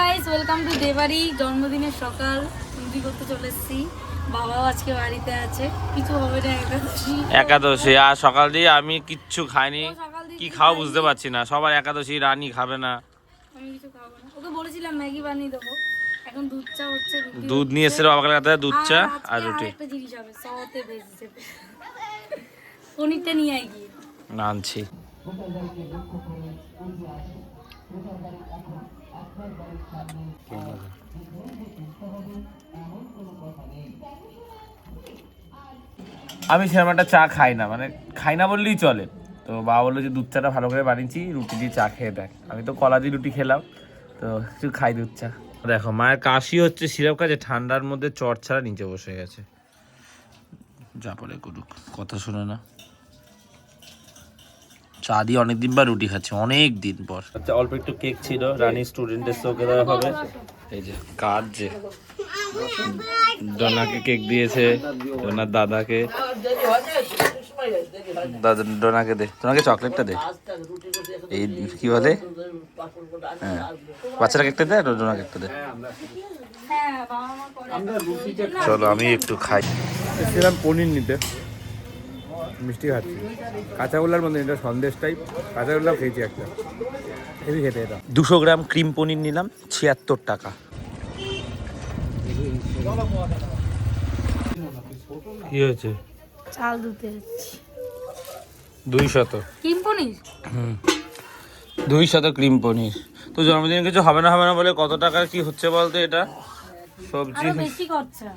Guys, welcome to দেবারি। জন্মদিনের সকাল তৈরি করতে চলে এসেছি। বাবাও আজকে বাড়িতে আছে, কিছু হবে না। একাদশী আর সকাল দিয়ে আমি কিচ্ছু খাইনি। কি খাও বুঝতে পারছি না। সবার একাদশী, রানী খাবে না। আমি কিছু খাবো না, ওকে বলেছিলাম ম্যাগি বানিয়ে দেবো। এখন দুধ চা হচ্ছে, দুধ নিয়ে এসে বাবার কাছে দুধ চা আর রুটি। একটা জিনিস হবে, সতে ভেজিটেবল। পনিরটা নিয়ে আয় গিয়ে আনছি। আমি সেরকম একটা চা খাই না, মানে খাই না বললেই চলে। তো বাবা বললো যে দুধ চাটা ভালো করে বানিয়েছি, রুটি দিয়ে চা খেয়ে দেখ। আমি তো কলা দিয়ে রুটি খেলাম, তো একটু খাই দুধ চা। দেখো মায়ের কাশি হচ্ছে, সিরাপ খাচ্ছে, ঠান্ডার মধ্যে চট ছাড়া নিচে বসে গেছে। যা পরে করুক, কথা শোনে না। চা দিয়ে অনেকদিন পর রুটি খাচ্ছে, অনেক দিন পর। আচ্ছা, অল্প একটু কেক ছিল, রানী স্টুডেন্টের চোখে দেওয়া হবে। এই যে কাজ, যে ডোনাকে কেক দিয়েছে, ডোনার দাদাকে। দাদা ডোনাকে দে, ডোনাকে চকলেটটা দে। এই কি বলে, হ্যাঁ বাচ্চারা কেকটা দে, ডোনা কেকটা দে। চলো আমি একটু খাই। এসেছিলাম পনির নিতে, মিষ্টি খাচ্ছি। কাঁচাগোল্লার মধ্যে এটা সন্দেশ টাইপ, কাঁচাগোল্লা খেয়েছি একটা, হেভি খেতে। এটা 200 গ্রাম ক্রিম পনির নিলাম, 76 টাকা। কি হয়েছে? চাল ধুতে যাচ্ছি। 200 ক্রিম পনির। 200 ক্রিম পনির। তো জন্মদিনে কিছু হবে না বলে কত টাকার কি হচ্ছে বলতো? এটা সবজি, বেশি খরচা,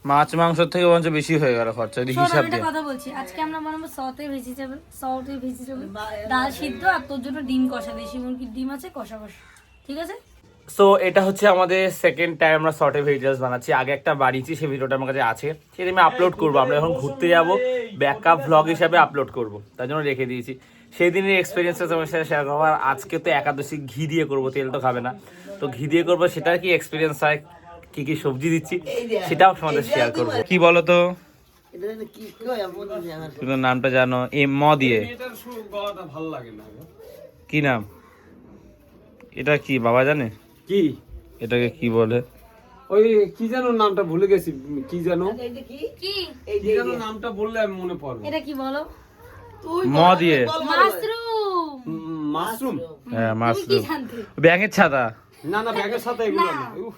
মাছ মাংস থেকে বরঞ্চ বেশি হয়ে গেল খরচা। হিসাব দিয়ে কথা বলছি। আজকে আমরা বানাবো সতে ভেজিটেবল, ডাল সিদ্ধ, আর তোর জন্য ডিম কষা, দেশি মুরগির ডিম আছে, কষা কষা। ঠিক আছে। সো এটা হচ্ছে আমাদের সেকেন্ড টাইম আমরা সর্টে ভেজিটেবলস বানাচ্ছি। আগে একটা বানিয়েছি, সেই ভিডিওটা আমার কাছে আছে, সেটা আমি আপলোড করবো। আমরা এখন ঘুরতে যাবো, ব্যাকআপ ভ্লগ হিসাবে আপলোড করবো, তার জন্য রেখে দিয়েছি। সেই দিনের এক্সপিরিয়েন্সটা তোমার সাথে শেয়ার করবো। আর আজকে তো একাদশী, ঘি দিয়ে করবো, তেল তো খাবে না, তো ঘি দিয়ে করবো। সেটার কি এক্সপিরিয়েন্স হয়, কি কি সবজি দিচ্ছি, সেটাও তোমাদের শেয়ার করবো। কি বলো তো, তুমি নামটা জানো? ম দিয়ে কি নাম? এটা কি বাবা জানে? কি এটাকে কি বলে? ওই কি জানো নামটা ভুলে গেছি। কি জানো, কি কি জানো নামটা বললে আমি মনে পড়বে। এটা কি বলো? ম দিয়ে মাশরুম। মাশরুম। হ্যাঁ কি মাশরুম। জানতে? ব্যাঙের ছাতা। না না, ব্যাগের সাথে এগুলো না। উফ,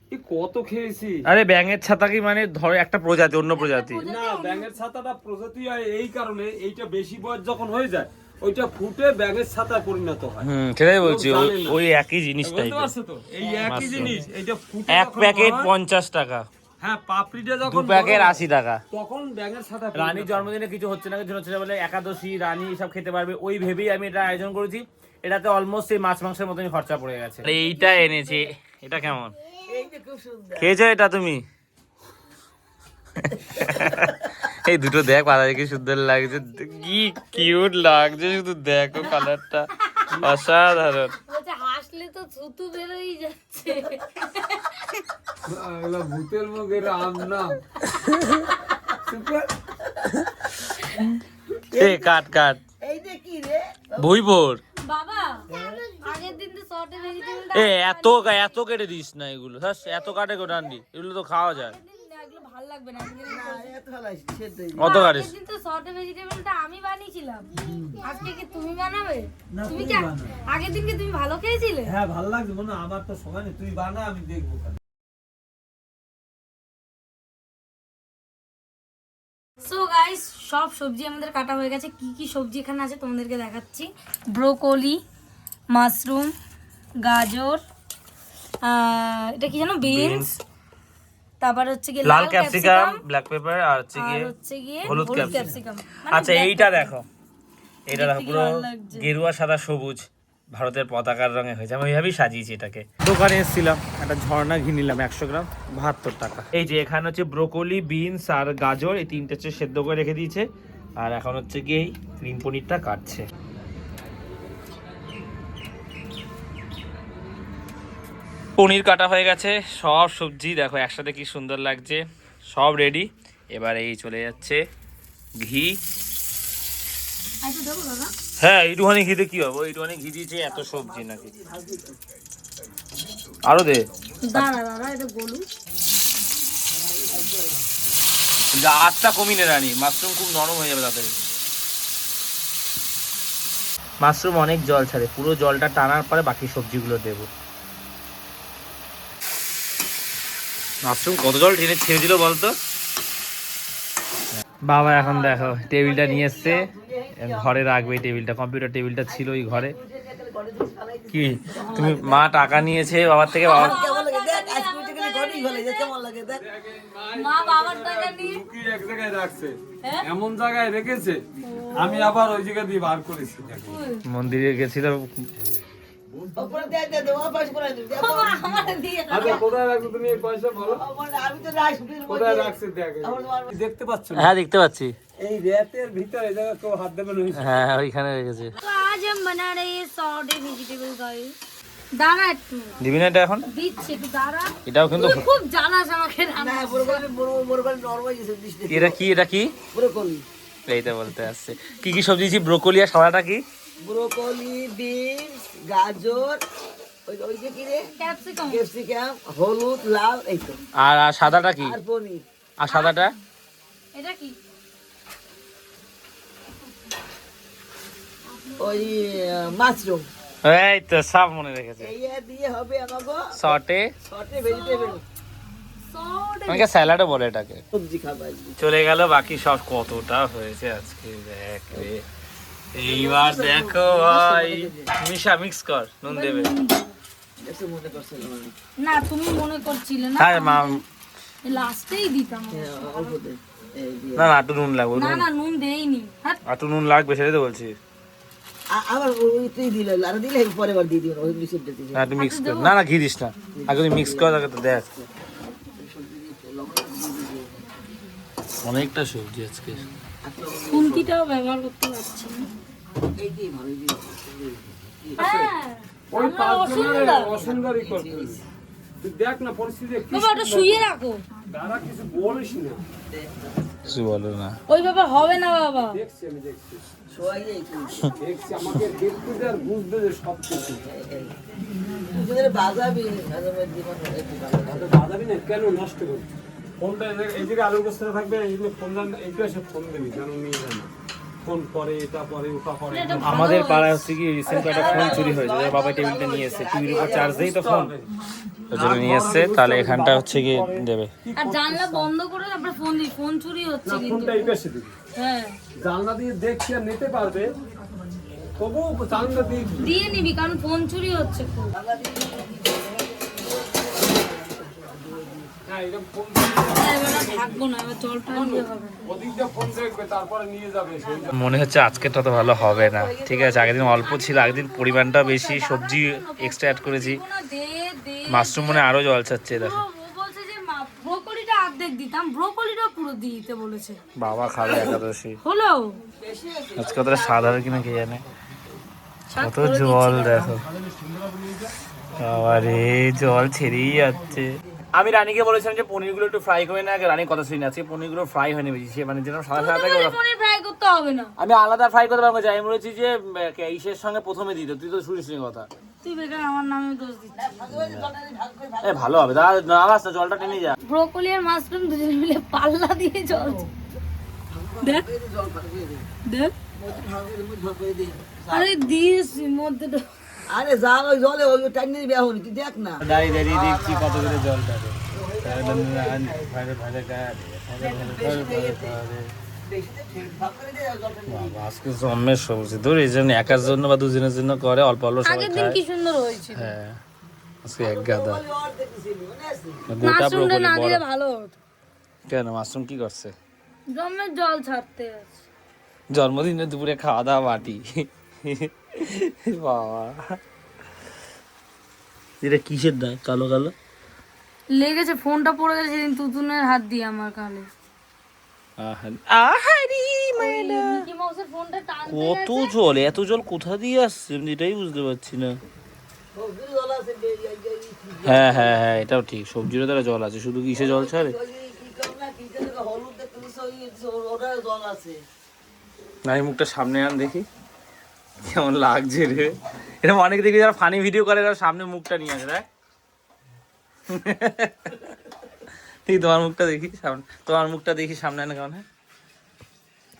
কি কত খেয়েছি। আরে ব্যাঙের ছাতা কি মানে ধরো একটা প্রজাতি, অন্য প্রজাতি। না, ব্যাঙের ছাতাটা প্রজাতি হয় এই কারণে, এইটা বেশি বয়স যখন হয়ে যায় ওইটা ফুটে ব্যাঙের ছাতায় পরিণত হয়। সেটাই বলছি, লোক জানে না। ওই একই জিনিসটাই। বুঝতে পারছো তো, এই একই জিনিস, এইটা ফুটে এক যখন প্যাকেট হয়, 50 টাকা, হ্যাঁ পাপড়িটা 2 যখন প্যাকেট বড় হয়, 80 টাকা। তখন ব্যাঙের ছাতায় রানীর পরিণত হয়। জন্মদিনে কিছু হচ্ছে না বলে একাদশী, রানী এসব খেতে পারবে, ওই ভেবেই আমি এটা আয়োজন করেছি। এটাতে অলমোস্ট এই মাছ মাংসের মতনই খরচা পড়ে গেছে। এইটা এনেছি, এটা কেমন খেয়েছো এটা তুমি? এই দুটো দেখ, পাতা কি সুন্দর লাগছে, কি কিউট লাগছে, শুধু দেখো কালারটা অসাধারণ। বলছে হাসলে তো থুতু বেরোই যাচ্ছে। এগুলো ভূতের মুখের আম না। এ কাট কাট, বই বোর। বাবা আগের দিন তো সর্টে ভেজিটেবল এ এত এত কেটে দিস না এগুলো, এত কাটে গোটান্ডি, এগুলো তো খাওয়া যায়। এগুলো ভালো লাগবে না। অত কাটিস? আগের দিন তো সর্টে ভেজিটেবলটা আমি বানিয়েছিলাম, আজকে কি তুমি বানাবে? তুমি কি আগের দিন কি তুমি ভালো খেয়েছিলে? হ্যাঁ ভালো লাগছে মনে, আমার তো সময় নেই, তুই বানা আমি দেখবো। সো গাইস, সব সবজি আমাদের কাটা হয়ে গেছে। কি কি সবজি এখানে আছে তোমাদেরকে দেখাচ্ছি। ব্রোকলি, মাশরুম, গাজর, এটা কি জানো, বিনস, তারপর হচ্ছে কি লাল ক্যাপসিকাম, ব্ল্যাক পেপার, আর হচ্ছে গিয়ে হলুদ ক্যাপসিকাম। ক্যাপসিকাম। আচ্ছা এইটা দেখো, এটা দেখো পুরো গেরুয়া সাদা সবুজ, ভারতের পতাকার রঙে হয়েছে। আমি ওইভাবেই সাজিয়েছি এটাকে। দোকানে এসেছিলাম, একটা ঝর্ণা ঘি নিলাম 100 গ্রাম, 72 টাকা। এই যে এখানে হচ্ছে ব্রোকলি, বিনস আর গাজর, এই তিনটে হচ্ছে সেদ্ধ করে রেখে দিয়েছে। আর এখন হচ্ছে কি এই ক্রিম পনিরটা কাটছে। পনির কাটা হয়ে গেছে, সব সবজি দেখো একসাথে কি সুন্দর লাগছে, সব রেডি। এবার এই চলে যাচ্ছে ঘি। হ্যাঁ এইটুখানি ঘিতে কি হবে, এইটুখানি ঘি দিয়েছে, এত সবজি নাকি। আরো দে, দাঁড়া দাঁড়া এটা বলুন। আটটা কমিয়ে নে রানী, মাশরুম খুব নরম হয়ে যাবে তাড়াতাড়ি। মাশরুম অনেক জল ছাড়ে, পুরো জলটা টানার পরে বাকি সবজিগুলো দেবো। মাশরুম কত জল টেনে ছেড়ে দিল বলতো। বাবা এখন দেখো টেবিলটা নিয়ে এসছে, ঘরে রাখবে এই টেবিলটা, কম্পিউটার টেবিলটা ছিল ওই ঘরে। কি তুমি মা টাকা নিয়েছে বাবার থেকে, বাবা মা বাবার টাকা নিয়ে লুকিয়ে এক জায়গায় রাখছে, এমন জায়গায় রেখেছে আমি আবার ওই জায়গা দিয়ে বার করেছি। মন্দিরে গেছিল, আমার দিয়ে আচ্ছা কোথায় রাখছো তুমি এই পয়সা বলো? কোথায় রাখছে দেখ, দেখতে পাচ্ছ না? হ্যাঁ দেখতে পাচ্ছি, এই রেতের ভিতরে এই জায়গা কেউ হাত দেবে না। হ্যাঁ ওইখানে রেখেছে। तो आज हम बना रहे हैं सॉटे वेजिटेबल गाइस। দাঁড়া একটু দিবি না এটা এখন? দিচ্ছি একটু দাঁড়া। এটাও কিন্তু তুই খুব জ্বালাস আমাকে রান্না। এটা কি, এটা কি এইটা বলতে আসছে। কি কি সবজি দিয়েছি? ব্রোকলি আর সাদাটা কি? ব্রোকলি, বিনস, গাজর, ওই যে কি রে, ক্যাপসিকাম। ক্যাপসিকাম, হলুদ, লাল, এই তো, আর আর সাদাটা কি? আর পনির। আর সাদাটা? এটা কি? ওই মাশরুম। এই তো সব মনে রেখেছে। এই দিয়ে হবে আমাগো সটে শর্টে ভেজিটেবল সॉटे আমাকে স্যালাডও বলে এটাকে। সবজি খাবার। চলে গেল বাকি সব, কতটা হয়েছে আজকে দেখ রে। এইবার দেখো ভাই, মিশা মিক্স কর, নুন দেবে। এসে মনে করছিলাম আমি। না তুমি মনে করছিলে না, হ্যাঁ মা, লাস্টেই দিতাম। হ্যাঁ, অল্প দে। এই দিয়ে। না না একটু নুন লাগবে, না না নুন দেইনি। হ্যাঁ একটু নুন লাগবে সেটাই তো বলছি। আবার ওইটাই দিলে, আর দিলে পরে আবার দিয়ে দিও, ওই মিক্সিতে দিয়ে। হ্যাঁ একটু মিক্স কর, না না ঘি দিস না, আগে তুই মিক্স কর, আগে তো দেখ। অনেকটা সবজি আজকে। খুন্তিটাও ব্যবহার করতে পারছি না। এইটাই ভালো দিয়ে। হ্যাঁ ওই আমরা পাঁচজনের অসুন্দর। অসুন্দরই করতে হবে। তুই দেখ না পরিস্থিতি কি বাবা ওটা শুয়ে রাখো। দাঁড়া, কিছু বলিস না। কিছু বলো না। ওই বাবা হবে না বাবা। দেখছি আমি দেখছি সবাই এইটু। দেখছি, আমাকে দেখতে দে আর বুঝতে দে সব কিছু। তুই বাজাবি, বাজাবের জীবন একটু ভালো। হয়তো বাজাবি না, কেন নষ্ট করবি? ফোনটা এই জায়গায় আলুর গোস্তা থাকবে, এই জন্য ফোন এইটা এসে ফোন দেবি, কেন নিয়ে যাবে ফোন পরে, এটা পরে, ওটা পরে। আমাদের পাড়ায় হচ্ছে কি রিসেন্ট একটা ফোন চুরি হয়েছে, বাবা টেবিলটা নিয়ে এসেছে, টিভির উপর চার্জ দেই তো ফোন, ওই জন্য নিয়ে এসছে। তাহলে এখানটা হচ্ছে কি দেবে। আর জানলা বন্ধ করে তারপরে ফোন দিই, ফোন চুরি হচ্ছে না, কিন্তু। ফোনটা এই পাশে দিবি, হ্যাঁ জানলা দিয়ে দেখছি আর নিতে পারবে, তবুও জানলা দিয়ে দিবি। দিয়ে নিবি কারণ ফোন চুরি হচ্ছে খুব। হ্যাঁ, এরকম ফোন হ্যাঁ, এবার আর থাকবো না, এবার জলটা নিয়ে হবে না। ওদিকটা ফোন দেখবে, তারপরে নিয়ে যাবে সেই। মনে হচ্ছে আজকেটা তো ভালো হবে না। ঠিক আছে, আগের দিন অল্প ছিল, আগের দিন পরিমাণটা বেশি, সবজি এক্সট্রা অ্যাড করেছি। না, দে দে। মাশরুম মনে হয় আরো জল ছাড়ছে দেখো। ও বলছে যে ব্রোকলিটা অর্ধেক দিতাম, ব্রোকলিটা পুরো দিতে বলেছে। বাবা খাবে একাদশী, হলো আজকে কতটা স্বাদ হবে কিনা কে জানে। স্বাদ কত করে জল দিচ্ছি। দেখো, আরে জল ছেড়েই যাচ্ছে। আমি রানীকে বলেছিলাম যে পনিরগুলো একটু ফ্রাই করে না, রানী কথা শুনি আজকে পনিরগুলো ফ্রাই হয়নি বেশি, সে মানে যেরকম সাদা সাদা থাকে তুই তো ওরকম। ফোনে ফ্রাই করতে হবে না, আমি আলাদা ফ্রাই করতে পারবো, যাই আমি বলেছি যে ইসের সঙ্গে প্রথমে দিত, তুই তো শুনিস নি কথা। তুই বেকার আমার নামে দোষ দিচ্ছিস। এ ভালো হবে, দাঁড়া নামাস না, জলটা টেনে যা। ব্রোকলি আর মাশরুম দুজন মিলে পাল্লা দিয়ে জল দেখ দেখ। আরে দিস মধ্যে আরে যা ওই জলে ওই টাইনি বিয়া হনি, তুই দেখ না। দাঁড়িয়ে দাঁড়িয়ে দেখছি কত করে জল থাকে। আজকে জন্মের সবজি ধর, এই জন্য একার জন্য বা দুজনের জন্য করে, অল্প অল্প সবাই আগের দিন খায়। কি সুন্দর হয়েছিল। হ্যাঁ আজকে এক গাদা গোটা মাশরুমটা ব্রোকলি না বড়। দিলে ভালো হতো। কেন মাশরুম কি করছে? জমের জল ছাড়তে আছে। জন্মদিনে দুপুরে খাওয়া দাওয়া বাটি। বাবা এটা কিসের দাগ কালো কালো? লেগেছে, ফোনটা পড়ে গেছে সেদিন তুতুনের হাত দিয়ে আমার কালে। আহারি মাইনা, মিকি মাউসের ফোনটা টানতে কত জল, এত জল কোথা দিয়ে আসছে আমি এটাই বুঝতে পারছি না। হ্যাঁ হ্যাঁ হ্যাঁ এটাও ঠিক, সবজিরও তারা জল আছে, শুধু কিসে জল ছাড়ে। হলুদ দেখতে ওটা জল আছে। না এই মুখটা সামনে আন দেখি কেমন লাগছে রে। এরকম অনেক দেখি যারা ফানি ভিডিও করে তারা সামনে মুখটা নিয়ে আসে দেখ। ঠিক তোমার মুখটা দেখি সামনে, তোমার মুখটা দেখি সামনে না কেমন?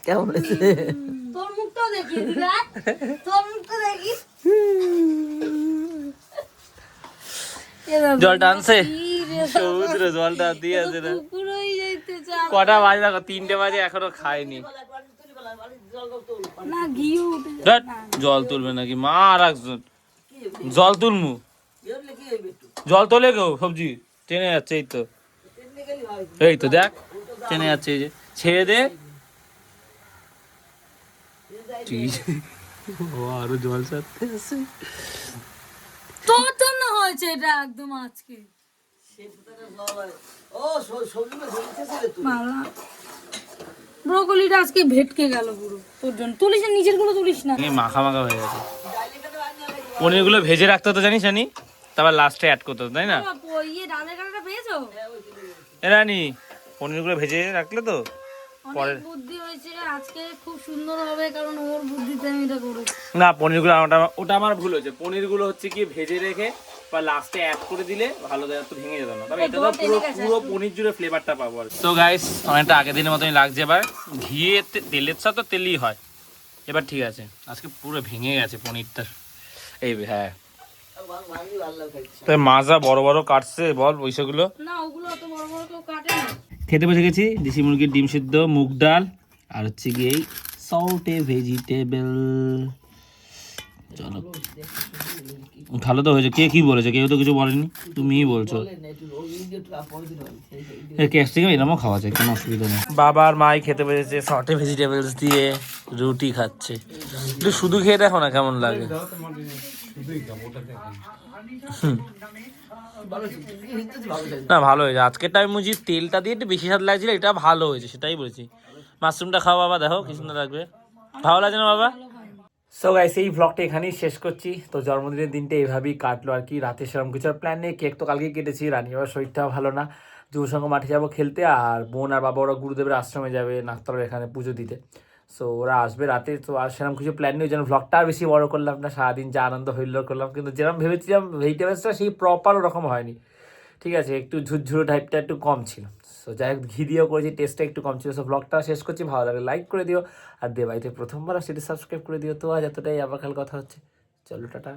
কেমন হয়েছে? তোর মুখটাও দেখি দিদা, তোর মুখটা দেখি। জল টানছে সমুদ্র, জলটা দিয়ে আছে না। পুরোই যাইতে চাও কটা বাজে দেখো, 3টে বাজে, এখনো খাইনি। না, ঘিও উঠে যাবে। ধ্যাৎ, জল তুলবে নাকি মা? আর একজন জল তুলমু, এগুলো কি হইবে একটু? জল তোলে গো, সবজি টেনে যাচ্ছে। এই তো, এমনি গেলেই হয়। এই তো দেখ টেনে যাচ্ছে, এই যে ছেড়ে দে। ও আরো জল ছাড়তে আছে। তোর জন্য হয়েছে এটা একদম আজকে। সে পুতাটা জল হয়। ও, সবজি মাছ ধরতেছিলে তুই? মালা ব্রোকলিটা আজকে ভেটকে গেল পুরো তোর জন্য। তুলিস না, নিজের গুলো তুলিস না। মাখা মাখা হয়ে গেছে। পনির গুলো ভেজে রাখতে হতো জানিস জানি, তারপর লাস্টে অ্যাড করতে হতো, তাই না? ইয়ে ডালের কাঁটাটা পেয়েছো? রানি পনির গুলো ভেজে রাখলে তো পরে। অনেক বুদ্ধি হয়েছে আজকে, খুব সুন্দর হবে, কারণ ওর বুদ্ধিতে আমি এটা করেছি। না, পনির গুলো ওটা আমার ভুল হয়েছে। পনির গুলো হচ্ছে কি ভেজে রেখে বা লাস্টে অ্যাড করে দিলে ভালো, তো ভেঙে যেত না। তবে এটা তো পুরো পনির জুড়ে ফ্লেভারটা পাবো আর। তো গাইস, অনেকটা আগের দিনের মতনই লাগছে। এবার ঘিয়ে তেলের সাথে তো তেলই হয়, এবার ঠিক আছে। আজকে পুরো ভেঙে গেছে পনিরটা। এই হ্যাঁ, তাই মাছরা বড় বড় কাটছে বল পয়সাগুলো। না, ওগুলো অত বড় বড় কেউ কাটে না। খেতে বসে গেছি, দেশি মুরগির ডিম সিদ্ধ, মুগ ডাল, আর হচ্ছে কি এই সল্টে ভেজিটেবল। চলো, ভালো তো হয়েছে। কে কি বলেছে? কেউ তো কিছু বলেনি, তুমিই বলছো। ক্যাস্টিংয়ে এরকমও খাওয়া যায়, কোনো অসুবিধা নেই। বাবা আর মাই খেতে পেরেছে সল্টে ভেজিটেবলস দিয়ে রুটি খাচ্ছে। একটু শুধু খেয়ে দেখো না কেমন লাগে। না, ভালো হয়েছে আজকের টাইম মুজি। তেলটা দিয়ে একটু বেশি স্বাদ লাগছিল, এটা ভালো হয়েছে, সেটাই বলেছি। মাশরুমটা খাও বাবা, দেখো কি সুন্দর লাগবে। ভালো লাগছে না বাবা? সো গাইস, এই ভ্লগটা এখানেই শেষ করছি। তো জন্মদিনের দিনটা এইভাবেই কাটলো আর কি। রাতে সেরকম কিছু প্ল্যান নেই, কেক তো কালকেই কেটেছি। রানী আবার শরীরটাও ভালো না, যুব সঙ্গ মাঠে যাবো খেলতে। আর বোন আর বাবা ওরা গুরুদেবের আশ্রমে যাবে নাকতলার এখানে পুজো দিতে। সো ওরা আসবে রাতে। তো আর সেরকম কিছু প্ল্যান নেই, যেন ভ্লগটা আর বেশি বড় করলাম না। সারাদিন যা আনন্দ হইল করলাম, কিন্তু যেরকম ভেবেছিলাম ভেজিটেবলসটা সেই প্রপার ওরকম হয়নি। ঠিক আছে, একটু ঝুরঝুরো টাইপটা একটু কম ছিল। সো যাই হোক, ঘি দিয়েও করেছি, টেস্টটা একটু কম ছিল। সো ব্লগটা শেষ করছি, ভালো লাগে লাইক করে দিও। আর বাড়িতে প্রথমবার সেটা সাবস্ক্রাইব করে দিও। তো আজ এতটাই, আবার কাল কথা হচ্ছে। চলো টাটা।